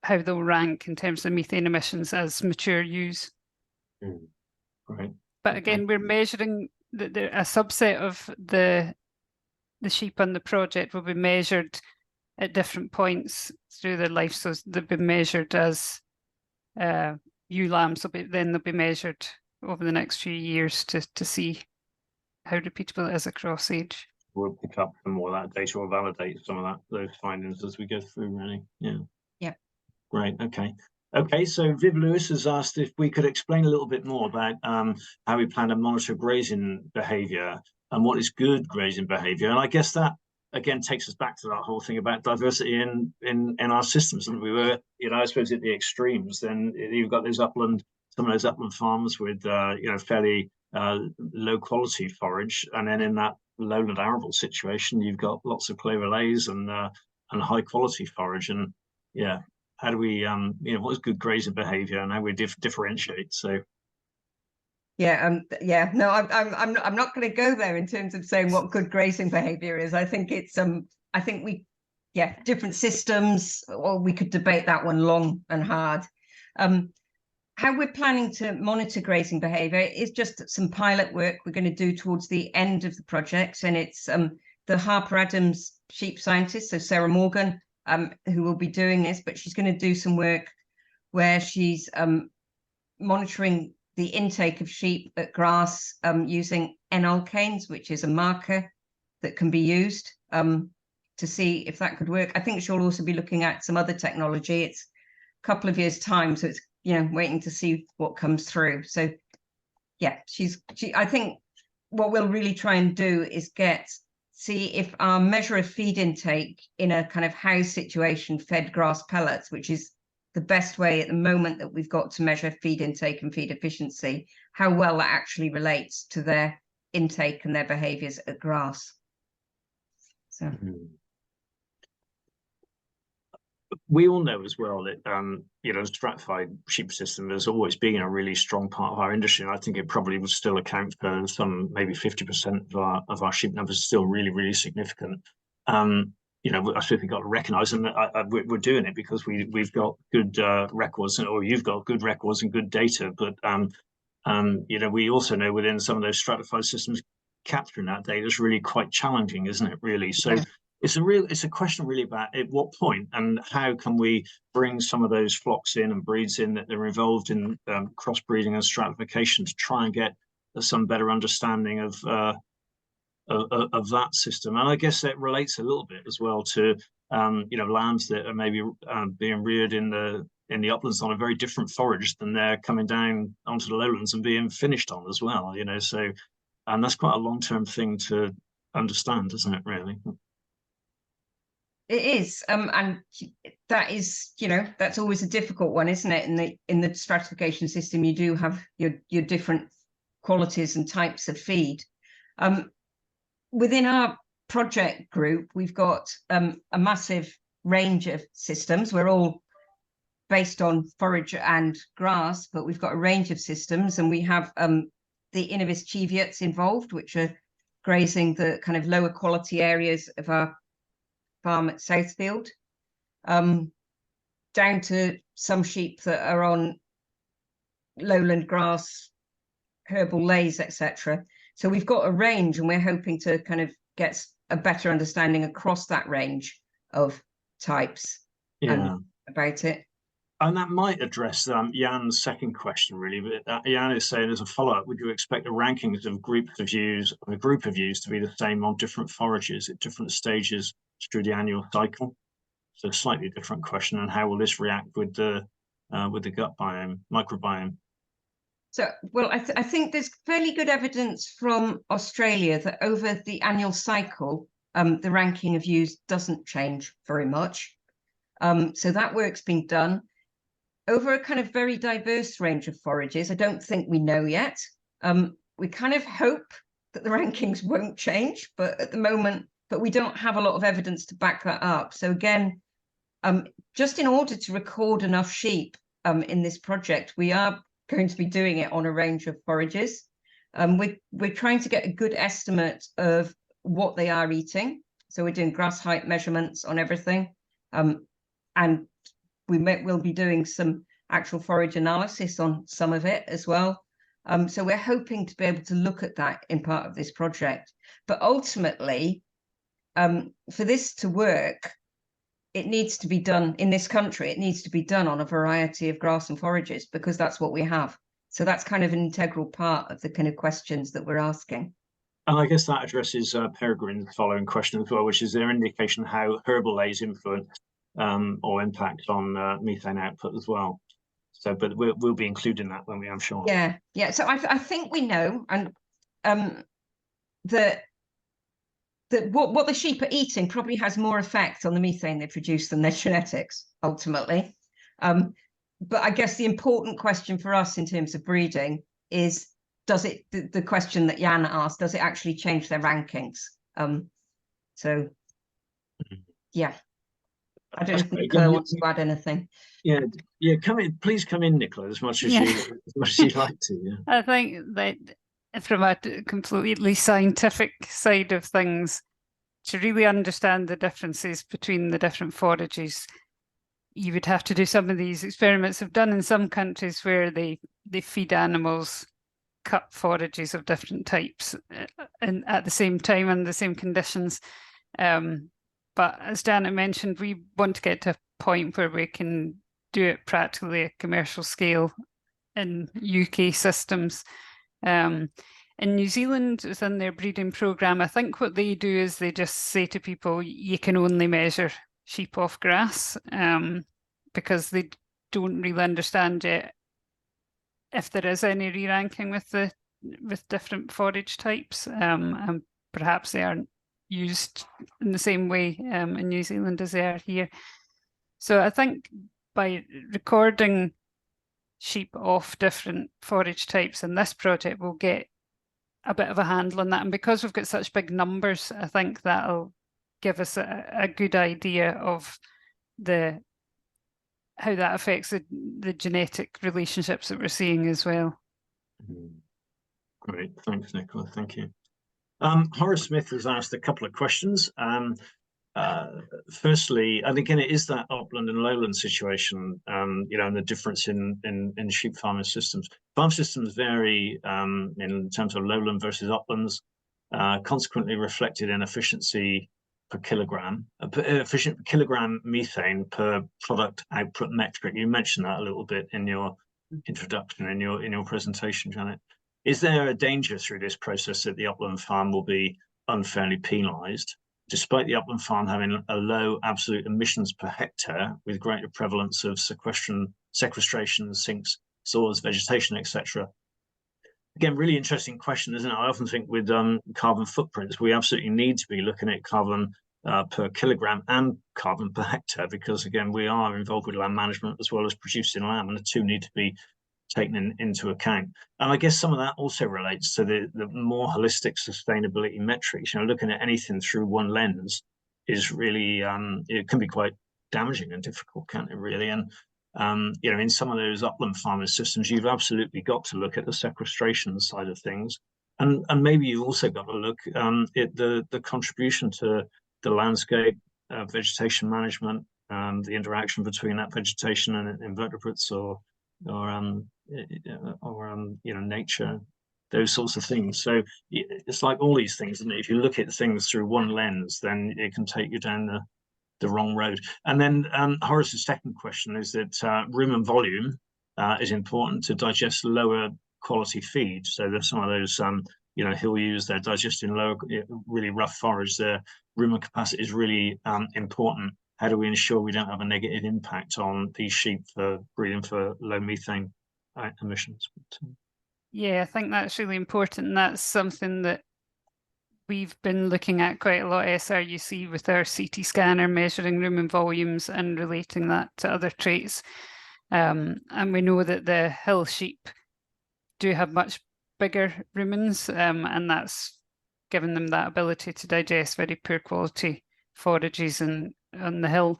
how they'll rank in terms of methane emissions as mature ewes. Right. But again, we're measuring a subset of the sheep on the project will be measured at different points through their life. So they'll be measured as ewe lambs, then they'll be measured over the next few years to see how repeatable it is across age. We'll pick up some more of that data or validate some of those findings as we go through, really. Yeah. Yeah. Great. Okay. Okay. So Viv Lewis has asked if we could explain a little bit more about how we plan to monitor grazing behaviour and what is good grazing behaviour. And I guess that again takes us back to that whole thing about diversity in our systems. And we were, I suppose at the extremes. Then you've got some of those upland farms with fairly low quality forage, and then in that lowland arable situation, you've got lots of clover lays and high quality forage. And yeah, how do we what is good grazing behaviour and how we differentiate? So yeah, no, I'm not going to go there in terms of saying what good grazing behaviour is. I think it's I think different systems, or we could debate that one long and hard. How we're planning to monitor grazing behaviour is just some pilot work we're going to do towards the end of the project, and it's the Harper Adams sheep scientist, so Sarah Morgan, who will be doing this, but she's going to do some work where she's monitoring the intake of sheep at grass using N-alkanes, which is a marker that can be used to see if that could work. I think she'll also be looking at some other technology. It's a couple of years' time, so it's waiting to see what comes through. So yeah, I think what we'll really try and do is see if our measure of feed intake in a kind of house situation fed grass pellets, which is the best way at the moment that we've got to measure feed intake and feed efficiency, how well that actually relates to their intake and their behaviours at grass. So we all know as well that stratified sheep system has always been a really strong part of our industry, and I think it probably would still account for some maybe 50% of our sheep numbers, still really, really significant. you know, I think we've got to recognise, and we're doing it because we've got good records, or you've got good records and good data. But you know, we also know within some of those stratified systems, capturing that data is really quite challenging, isn't it? Really, so. Yeah. It's a question really about at what point and how can we bring some of those flocks in and breeds in that they're involved in crossbreeding and stratification to try and get some better understanding of that system. And I guess that relates a little bit as well to you know, lambs that are maybe being reared in the uplands on a very different forage than they're coming down onto the lowlands and being finished on as well. You know, so and that's quite a long-term thing to understand, isn't it? Really. It is, and that is, you know, that's always a difficult one, isn't it? In the stratification system, you do have your different qualities and types of feed. Within our project group, we've got a massive range of systems. We're all based on forage and grass, but we've got a range of systems, and we have the Innovis cheviots involved, which are grazing the kind of lower quality areas of our farm at Southfield, down to some sheep that are on lowland grass, herbal lays, etc. So we've got a range, and we're hoping to kind of get a better understanding across that range of types about it. And that might address Jan's second question, really. But Jan is saying, as a follow-up, would you expect the rankings of groups of ewes, a group of ewes, to be the same on different forages at different stages through the annual cycle? So a slightly different question. And how will this react with the gut biome, microbiome? So, well, I think there's fairly good evidence from Australia that over the annual cycle, the ranking of ewes doesn't change very much. So that work's been done. Over a kind of very diverse range of forages, I don't think we know yet. We kind of hope that the rankings won't change, but at the moment, but we don't have a lot of evidence to back that up. So again, just in order to record enough sheep in this project, we are going to be doing it on a range of forages. We're trying to get a good estimate of what they are eating. So we're doing grass height measurements on everything. And we'll be doing some actual forage analysis on some of it as well. So we're hoping to be able to look at that in part of this project. But ultimately, for this to work, it needs to be done in this country. It needs to be done on a variety of grass and forages because that's what we have. So that's kind of an integral part of the kind of questions that we're asking. And I guess that addresses Peregrine's following question as well, which is there indication how herbal lays influence or impact on methane output as well? So, but we'll be including that when we, I'm sure. Yeah. So I think we know, and that what the sheep are eating probably has more effect on the methane they produce than their genetics ultimately. But I guess the important question for us in terms of breeding is, does it, the question that Jan asked, does it actually change their rankings? So yeah. I don't know if Nicola wants to add anything. Yeah, come in, please come in, Nicola, as much as you'd like to. Yeah. I think that from a completely scientific side of things, to really understand the differences between the different forages, you would have to do some of these experiments I've done in some countries where they feed animals cut forages of different types and at the same time under the same conditions. But as Janet mentioned, we want to get to a point where we can do it practically at commercial scale in UK systems. In New Zealand, within their breeding programme, I think what they do is they just say to people, you can only measure sheep off grass, because they don't really understand yet if there is any re-ranking with different forage types, and perhaps they aren't used in the same way in New Zealand as they are here. So I think by recording sheep off different forage types in this project, we'll get a bit of a handle on that. And because we've got such big numbers, I think that'll give us a good idea of how that affects the genetic relationships that we're seeing as well. Great, thanks, Nicola. Thank you. Horace Smith has asked a couple of questions. Firstly, and again, it is that upland and lowland situation, you know, and the difference in sheep farming systems. Farm systems vary in terms of lowland versus uplands, consequently reflected in efficiency per kilogram, efficient kilogram methane per product output metric. You mentioned that a little bit in your introduction, in your presentation, Janet. Is there a danger through this process that the upland farm will be unfairly penalised, despite the upland farm having a low absolute emissions per hectare with greater prevalence of sequestration, sinks, soils, vegetation, etc.? Again, really interesting question, isn't it? I often think with carbon footprints, we absolutely need to be looking at carbon per kilogram and carbon per hectare, because again, we are involved with land management as well as producing lamb, and the two need to be taken into account. And I guess some of that also relates to the more holistic sustainability metrics. You know, looking at anything through one lens is really, it can be quite damaging and difficult, can't it, really? And you know, in some of those upland farming systems, you've absolutely got to look at the sequestration side of things, and maybe you've also got to look at the contribution to the landscape, vegetation management, the interaction between that vegetation and invertebrates or you know, nature, those sorts of things. So it's like all these things, and if you look at things through one lens, then it can take you down the wrong road. And then Horace's second question is that rumen volume is important to digest lower quality feed. So there's some of those you know, hill ewes, they're digesting lower, really rough forage. Their rumen capacity is really important. How do we ensure we don't have a negative impact on these sheep for breeding for low methane emissions? Yeah, I think that's really important. And that's something that we've been looking at quite a lot, SRUC, with our CT scanner, measuring rumen volumes and relating that to other traits. And we know that the hill sheep do have much bigger rumens, and that's given them that ability to digest very poor quality forages on the hill.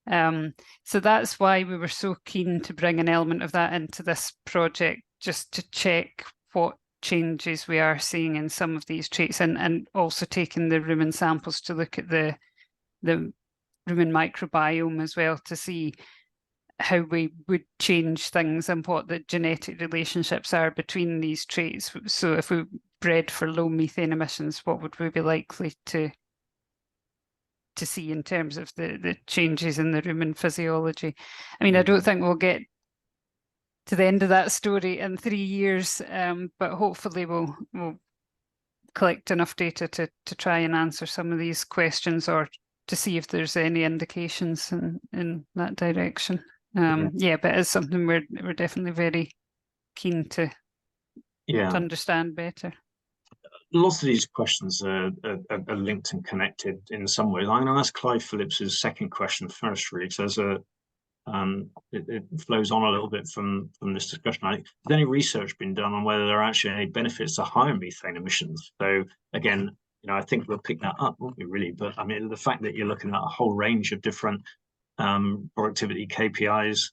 So that's why we were so keen to bring an element of that into this project, just to check what changes we are seeing in some of these traits, and also taking the rumen samples to look at the rumen microbiome as well, to see how we would change things and what the genetic relationships are between these traits. So if we bred for low methane emissions, what would we be likely to see in terms of the changes in the rumen physiology? I mean, I don't think we'll get to the end of that story in 3 years, but hopefully we'll collect enough data to try and answer some of these questions, or to see if there's any indications in that direction. Yeah, but it's something we're definitely very keen to understand better. Lots of these questions are linked and connected in some ways. I'm going to ask Clive Phillips's second question first, really, because it flows on a little bit from this discussion. Has any research been done on whether there are actually any benefits to higher methane emissions? So again, you know, I think we'll pick that up, won't we, really? But I mean, the fact that you're looking at a whole range of different productivity KPIs,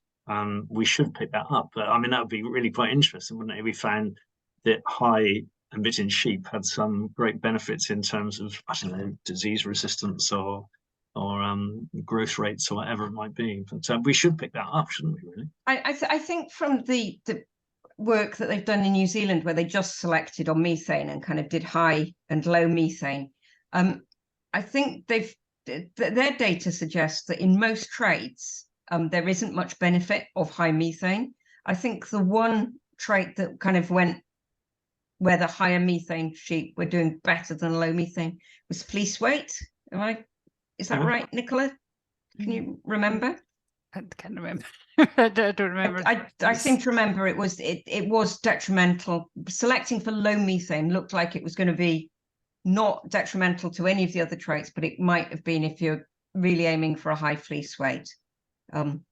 we should pick that up. But I mean, that would be really quite interesting, wouldn't it, if we found that high emitting sheep had some great benefits in terms of, I don't know, disease resistance or growth rates or whatever it might be. But we should pick that up, shouldn't we, really? I think from the work that they've done in New Zealand, where they just selected on methane and kind of did high and low methane, I think their data suggests that in most traits, there isn't much benefit of high methane. I think the one trait that kind of went where the higher methane sheep were doing better than low methane was fleece weight. Is that right, Nicola? Can you remember? I can't remember. I don't remember. I seem to remember it was detrimental. Selecting for low methane looked like it was going to be not detrimental to any of the other traits, but it might have been if you're really aiming for a high fleece weight. And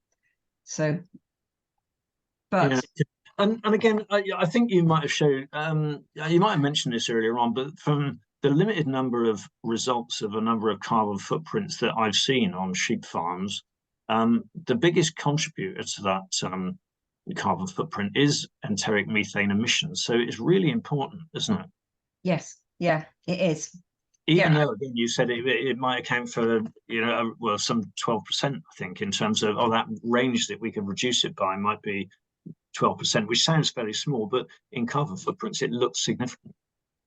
again, I think you might have showed, you might have mentioned this earlier on, but from the limited number of results of a number of carbon footprints that I've seen on sheep farms, the biggest contributor to that carbon footprint is enteric methane emissions. So it's really important, isn't it? Yes, yeah, it is. Even though, again, you said it might account for, well, some 12%, I think, in terms of, that range that we could reduce it by might be 12%, which sounds fairly small, but in carbon footprints, it looks significant.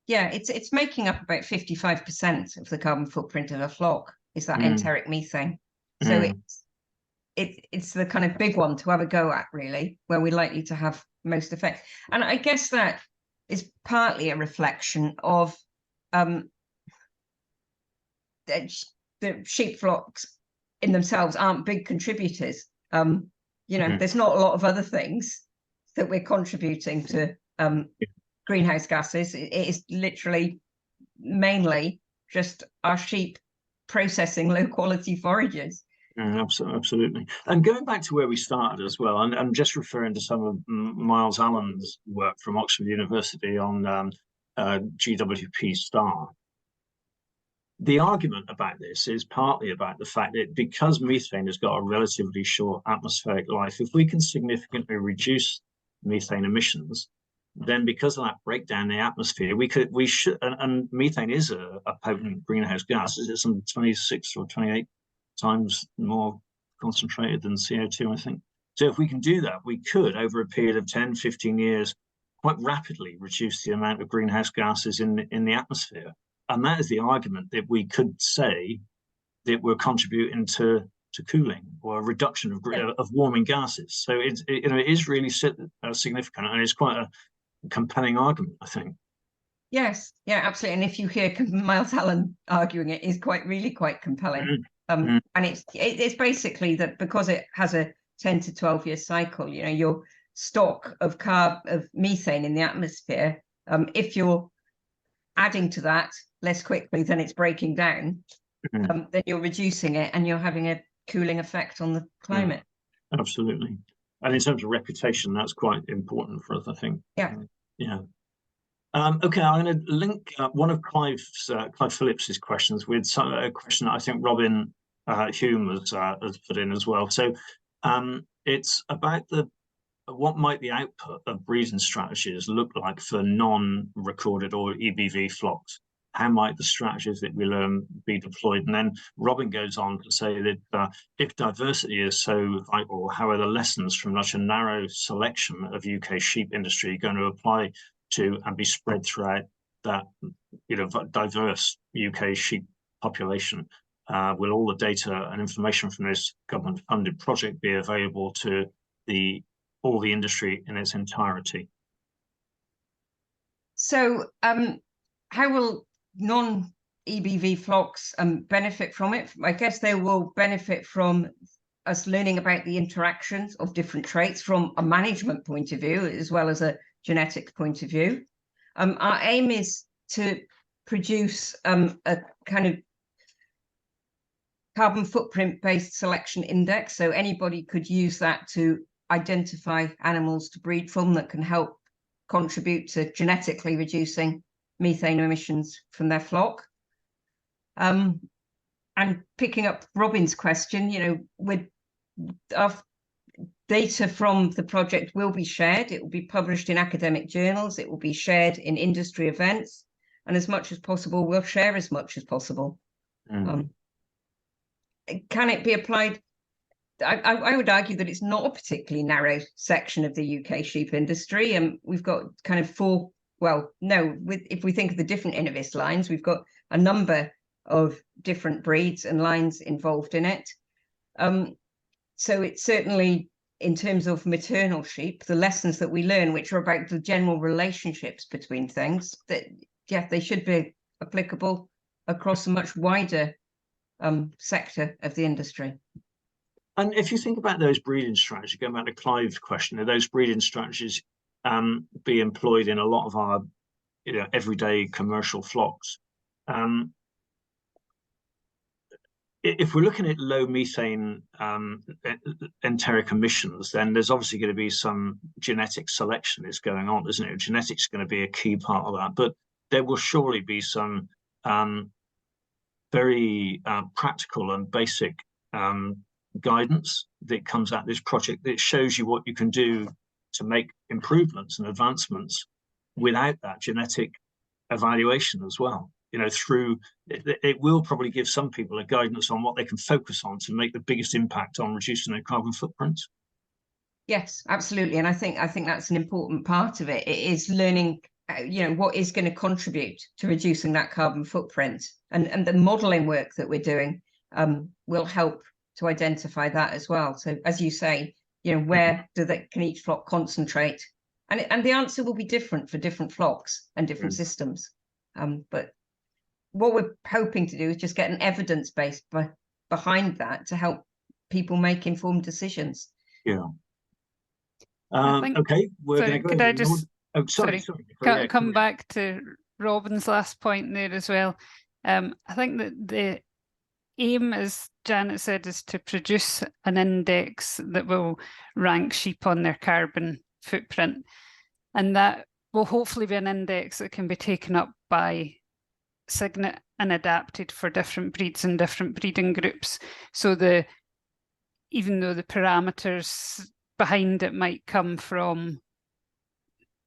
Yeah, it's making up about 55% of the carbon footprint of a flock, is that enteric methane. So it's the kind of big one to have a go at, really, where we're likely to have most effect. And I guess that is partly a reflection of the sheep flocks in themselves aren't big contributors. There's not a lot of other things that we're contributing to greenhouse gases. It is literally mainly just our sheep processing low quality forages. Absolutely. And going back to where we started as well, and I'm just referring to some of Miles Allen's work from Oxford University on GWP star. The argument about this is partly about the fact that because methane has got a relatively short atmospheric life, if we can significantly reduce methane emissions, then because of that breakdown in the atmosphere, we should, and methane is a potent greenhouse gas. Is it some 26 or 28 times more concentrated than CO2, I think. So if we can do that, we could, over a period of 10, 15 years, quite rapidly reduce the amount of greenhouse gases in the atmosphere. And that is the argument that we could say that we're contributing to cooling or a reduction of warming gases. So it is really significant, and it's quite a compelling argument, I think. Yes, yeah, absolutely. And if you hear Miles Allen arguing it, is really quite compelling. And it's basically that because it has a 10 to 12 year cycle, your stock of methane in the atmosphere, if you're adding to that less quickly than it's breaking down, then you're reducing it and you're having a cooling effect on the climate. Absolutely. And in terms of reputation, that's quite important for us, I think. Yeah. Okay, I'm going to link one of Clive Phillips's questions with a question that I think Robin Hume has put in as well. So it's about what might the output of breeding strategies look like for non-recorded or EBV flocks? How might the strategies that we learn be deployed? And then Robin goes on to say that if diversity is so vital, how are the lessons from such a narrow selection of UK sheep industry going to apply to and be spread throughout that diverse UK sheep population? Will all the data and information from this government-funded project be available to all the industry in its entirety? So how will non-EBV flocks benefit from it? I guess they will benefit from us learning about the interactions of different traits from a management point of view, as well as a genetics point of view. Our aim is to produce a kind of carbon footprint based selection index. So anybody could use that to identify animals to breed from that can help contribute to genetically reducing methane emissions from their flock. And picking up Robin's question, with our data from the project will be shared. It will be published in academic journals. It will be shared in industry events. And as much as possible, we'll share as much as possible. Can it be applied? I would argue that it's not a particularly narrow section of the UK sheep industry. And we've got kind of if we think of the different Innovis lines, we've got a number of different breeds and lines involved in it. So it's certainly, in terms of maternal sheep, the lessons that we learn, which are about the general relationships between things, that they should be applicable across a much wider sector of the industry. And if you think about those breeding strategies, going back to Clive's question, are those breeding strategies be employed in a lot of our everyday commercial flocks? If we're looking at low methane enteric emissions, then there's obviously going to be some genetic selection is going on, isn't it? Genetics is going to be a key part of that, but there will surely be some very practical and basic guidance that comes out of this project that shows you what you can do to make improvements and advancements without that genetic evaluation as well. through it will probably give some people a guidance on what they can focus on to make the biggest impact on reducing their carbon footprint. Yes, absolutely. And I think that's an important part of it. It is learning, what is going to contribute to reducing that carbon footprint, and the modeling work that we're doing will help to identify that as well. So as you say, where can each flock concentrate? And the answer will be different for different flocks and different systems. But what we're hoping to do is just get an evidence base behind that to help people make informed decisions. Yeah. Okay, we're going to go. Could I just sorry. Come back to Robin's last point there as well. I think that the aim, as Janet said, is to produce an index that will rank sheep on their carbon footprint, and that will hopefully be an index that can be taken up by Cygnet and adapted for different breeds and different breeding groups. So even though the parameters behind it might come from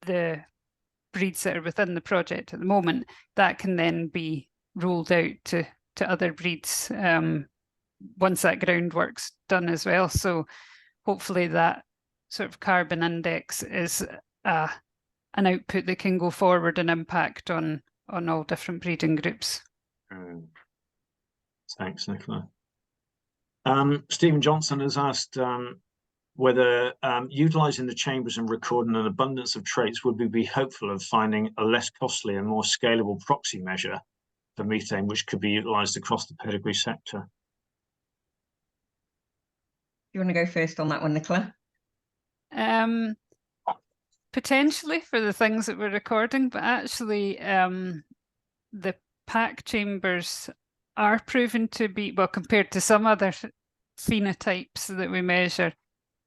the breeds that are within the project at the moment, that can then be rolled out to other breeds once that groundwork's done as well. So hopefully that sort of carbon index is an output that can go forward and impact on all different breeding groups. Thanks, Nicola. Stephen Johnson has asked whether utilising the chambers and recording an abundance of traits would we be hopeful of finding a less costly and more scalable proxy measure for methane, which could be utilised across the pedigree sector. You want to go first on that one, Nicola? Potentially for the things that we're recording, but actually the pack chambers are proven to be, well, compared to some other phenotypes that we measure,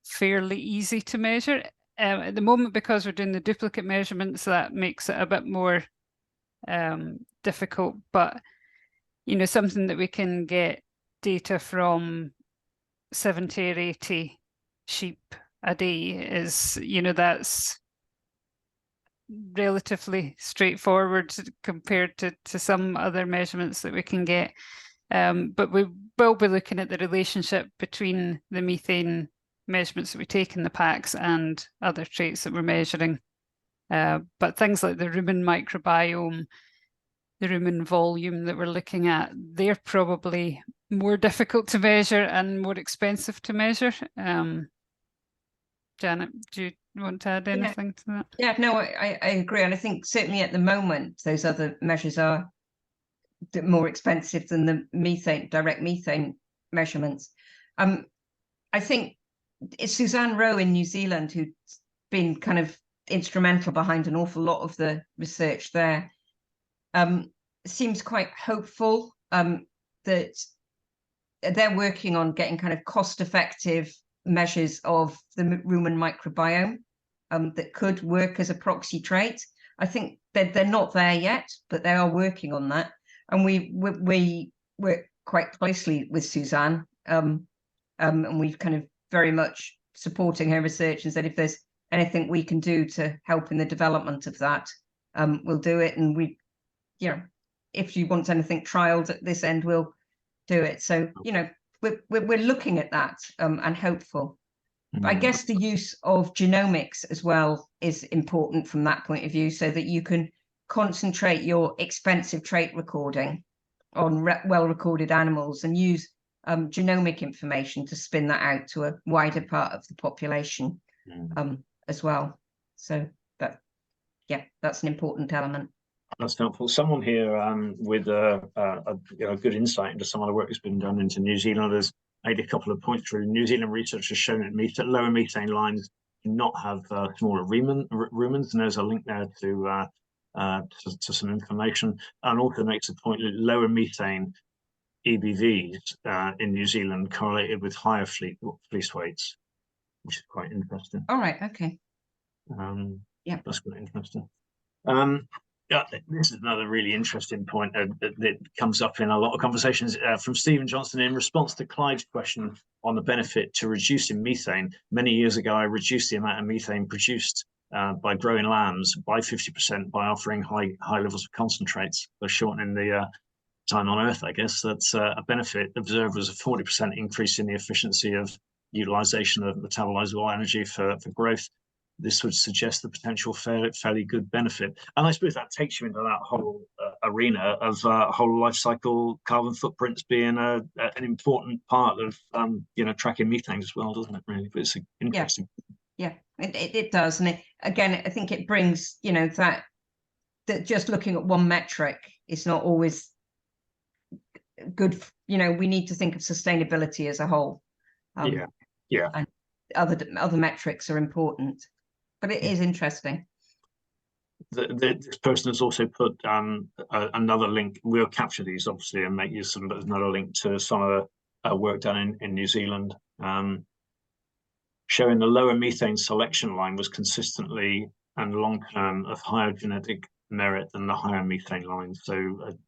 fairly easy to measure. At the moment, because we're doing the duplicate measurements, that makes it a bit more difficult, but something that we can get data from 70 or 80 sheep a day is, that's relatively straightforward compared to some other measurements that we can get. But we will be looking at the relationship between the methane measurements that we take in the packs and other traits that we're measuring. But things like the rumen microbiome, the rumen volume that we're looking at, they're probably more difficult to measure and more expensive to measure. Janet, do you want to add anything to that? Yeah, no, I agree. And I think certainly at the moment, those other measures are more expensive than the direct methane measurements. I think it's Suzanne Rowe in New Zealand who's been kind of instrumental behind an awful lot of the research there. Seems quite hopeful that they're working on getting kind of cost-effective measures of the rumen microbiome that could work as a proxy trait. I think that they're not there yet, but they are working on that. And we work quite closely with Suzanne, and we've kind of very much supporting her research and said if there's anything we can do to help in the development of that, we'll do it. And if she wants anything trialed at this end, we'll do it. So, we're looking at that and hopeful. I guess the use of genomics as well is important from that point of view, so that you can concentrate your expensive trait recording on well-recorded animals and use genomic information to spin that out to a wider part of the population as well. So that's an important element. That's helpful. Someone here with a good insight into some of the work that's been done into New Zealand has made a couple of points through. New Zealand research has shown that lower methane lines do not have smaller rumens, and there's a link there to some information, and also makes a point that lower methane EBVs in New Zealand correlated with higher fleece weights, which is quite interesting. All right. Okay. Yeah, that's quite interesting. Yeah, this is another really interesting point that comes up in a lot of conversations from Stephen Johnson in response to Clyde's question on the benefit to reducing methane. Many years ago, I reduced the amount of methane produced by growing lambs by 50% by offering high levels of concentrates, for shortening the time on Earth. I guess that's a benefit observed as a 40% increase in the efficiency of utilization of metabolizable energy for growth. This would suggest the potential fairly good benefit. And I suppose that takes you into that whole arena of whole life cycle carbon footprints being an important part of tracking methane as well, doesn't it? Really, but it's interesting. Yeah, it does, and again, I think it brings that just looking at one metric is not always good. We need to think of sustainability as a whole. Yeah, and other metrics are important. But it is interesting. This person has also put another link. We'll capture these obviously and make use of them, but there's another link to some of the work done in New Zealand, showing the lower methane selection line was consistently and long-term of higher genetic merit than the higher methane line. So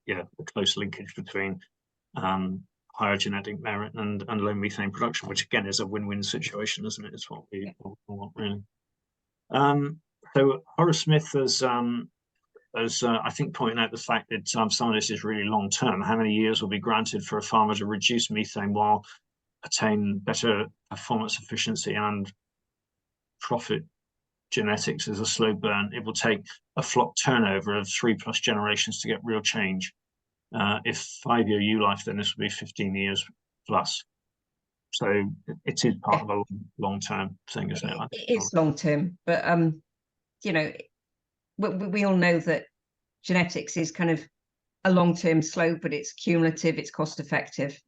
a close linkage between higher genetic merit and low methane production, which again is a win-win situation, isn't it? It's what we want, really. So Horace Smith has I think pointed out the fact that some of this is really long term. How many years will be granted for a farmer to reduce methane while attain better performance efficiency and profit? Genetics is a slow burn. It will take a flock turnover of 3+ generations to get real change. If 5-year life, then this will be 15 years plus. So it is part of a long-term thing, isn't it? It is long-term, but we all know that genetics is kind of a long-term slope, but it's cumulative, it's cost-effective.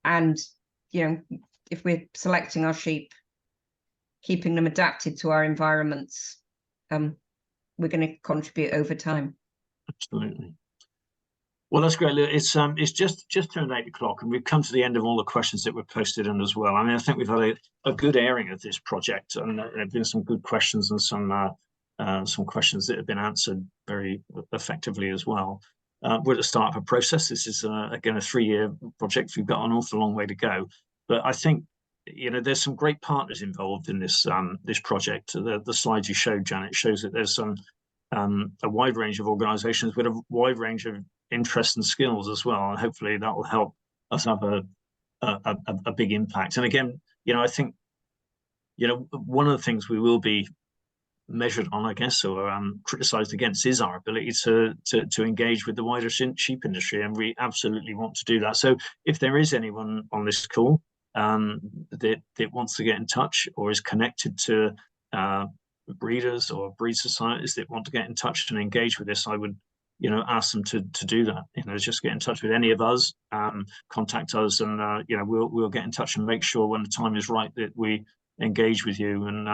And if we're selecting our sheep, keeping them adapted to our environments, we're going to contribute over time. Absolutely. Well, that's great. It's just turned 8 o'clock, and we've come to the end of all the questions that were posted in as well. I mean, I think we've had a good airing of this project, and there have been some good questions and some questions that have been answered very effectively as well. We're at the start of a process. This is again a 3-year project. We've got an awful long way to go, but I think there's some great partners involved in this this project. The slides you showed, Janet, shows that there's some a wide range of organisations with a wide range of interests and skills as well, and hopefully that will help us have a big impact. And again, I think one of the things we will be measured on, I guess, or criticised against, is our ability to engage with the wider sheep industry, and we absolutely want to do that. So if there is anyone on this call that wants to get in touch or is connected to breeders or breed societies that want to get in touch and engage with this, I would ask them to do that. Just get in touch with any of us, contact us, and we'll get in touch and make sure when the time is right that we engage with you and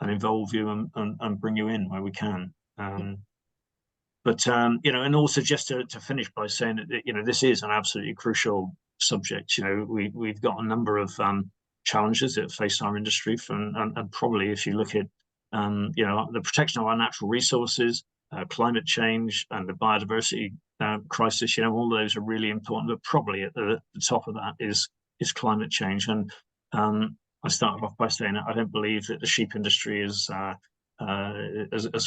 involve you and bring you in where we can. But and also just to finish by saying that this is an absolutely crucial subject. We've got a number of challenges that face our industry, and probably if you look at the protection of our natural resources, climate change, and the biodiversity crisis, all those are really important. But probably at the top of that is climate change. And I started off by saying that I don't believe that the sheep industry has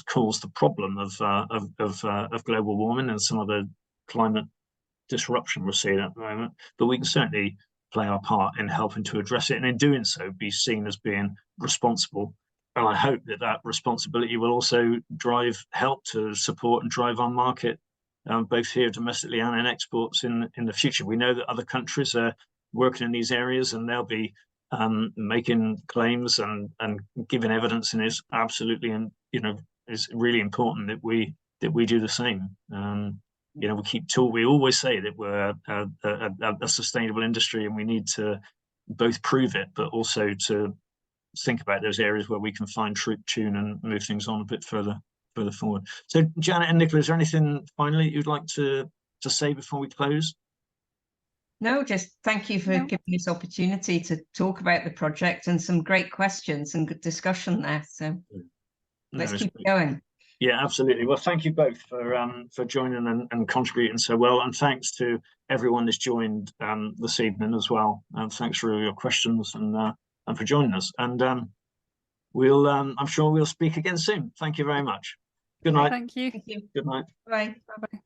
caused the problem of global warming and some of the climate disruption we're seeing at the moment. But we can certainly play our part in helping to address it, and in doing so, be seen as being responsible. And I hope that responsibility will also help to support and drive our market, both here domestically and in exports in the future. We know that other countries are working in these areas, and they'll be making claims and giving evidence, and it's absolutely, and it's really important that we do the same. We always say that we're a sustainable industry, and we need to both prove it, but also to think about those areas where we can find tune and move things on a bit further forward. So Janet and Nicola, is there anything finally you'd like to say before we close? No, just thank you for giving this opportunity to talk about the project, and some great questions and good discussion there. So let's keep going. Yeah, absolutely. Well, thank you both for joining and contributing so well, and thanks to everyone that's joined this evening as well. And thanks for all your questions and for joining us. And we'll I'm sure we'll speak again soon. Thank you very much. Good night. Thank you. Thank you. Good night. Bye. Bye-bye.